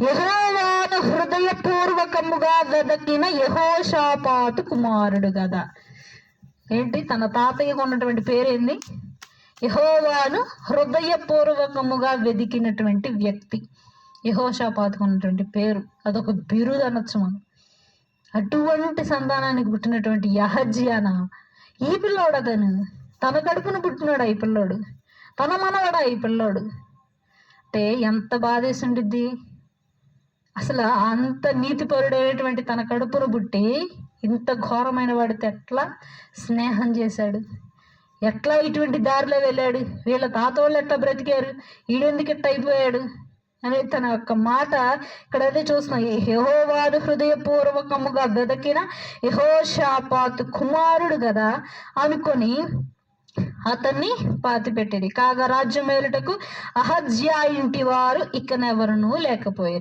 యెహోవాను హృదయపూర్వకముగా వెదకిన యెహోషాపాతు కుమారుడు కదా. ఏంటి, తన తాతయ్యకు ఉన్నటువంటి పేరేంది? యెహోవాను హృదయపూర్వకముగా వెదికినటువంటి వ్యక్తి. యెహోషాపాతుకు ఉన్నటువంటి పేరు, అదొక బిరుదు అనొచ్చు మనం. అటువంటి సంతానానికి పుట్టినటువంటి యహజ్యానా, ఈ పిల్లోడు అతను, తన కడుపును పుట్టినాడు ఈ పిల్లోడు, తన మనవడా ఈ పిల్లోడు. అంటే ఎంత బాధేసి ఉండిద్ది అసలు. అంత నీతిపరుడైనటువంటి తన కడుపును పుట్టి ఇంత ఘోరమైన వాడితో ఎట్లా స్నేహం చేశాడు, ఎట్లా ఇటువంటి దారిలో వెళ్ళాడు, వీళ్ళ తాతోళ్ళు ఎట్లా బ్రతికారు, ఈడెందుకు ఎట్లా అయిపోయాడు అనేది తన యొక్క మాట ఇక్కడైతే చూస్తున్నాం. యెహోవాను హృదయపూర్వకముగా వెదకిన యెహోషాపాతు కుమారుడు కదా అనుకొని అతన్ని పాతిపెట్టేది. కాగా రాజ్యం ఏలుటకు అహజ్యా ఇంటి వారు ఇకనెవరునూ లేకపోయారు.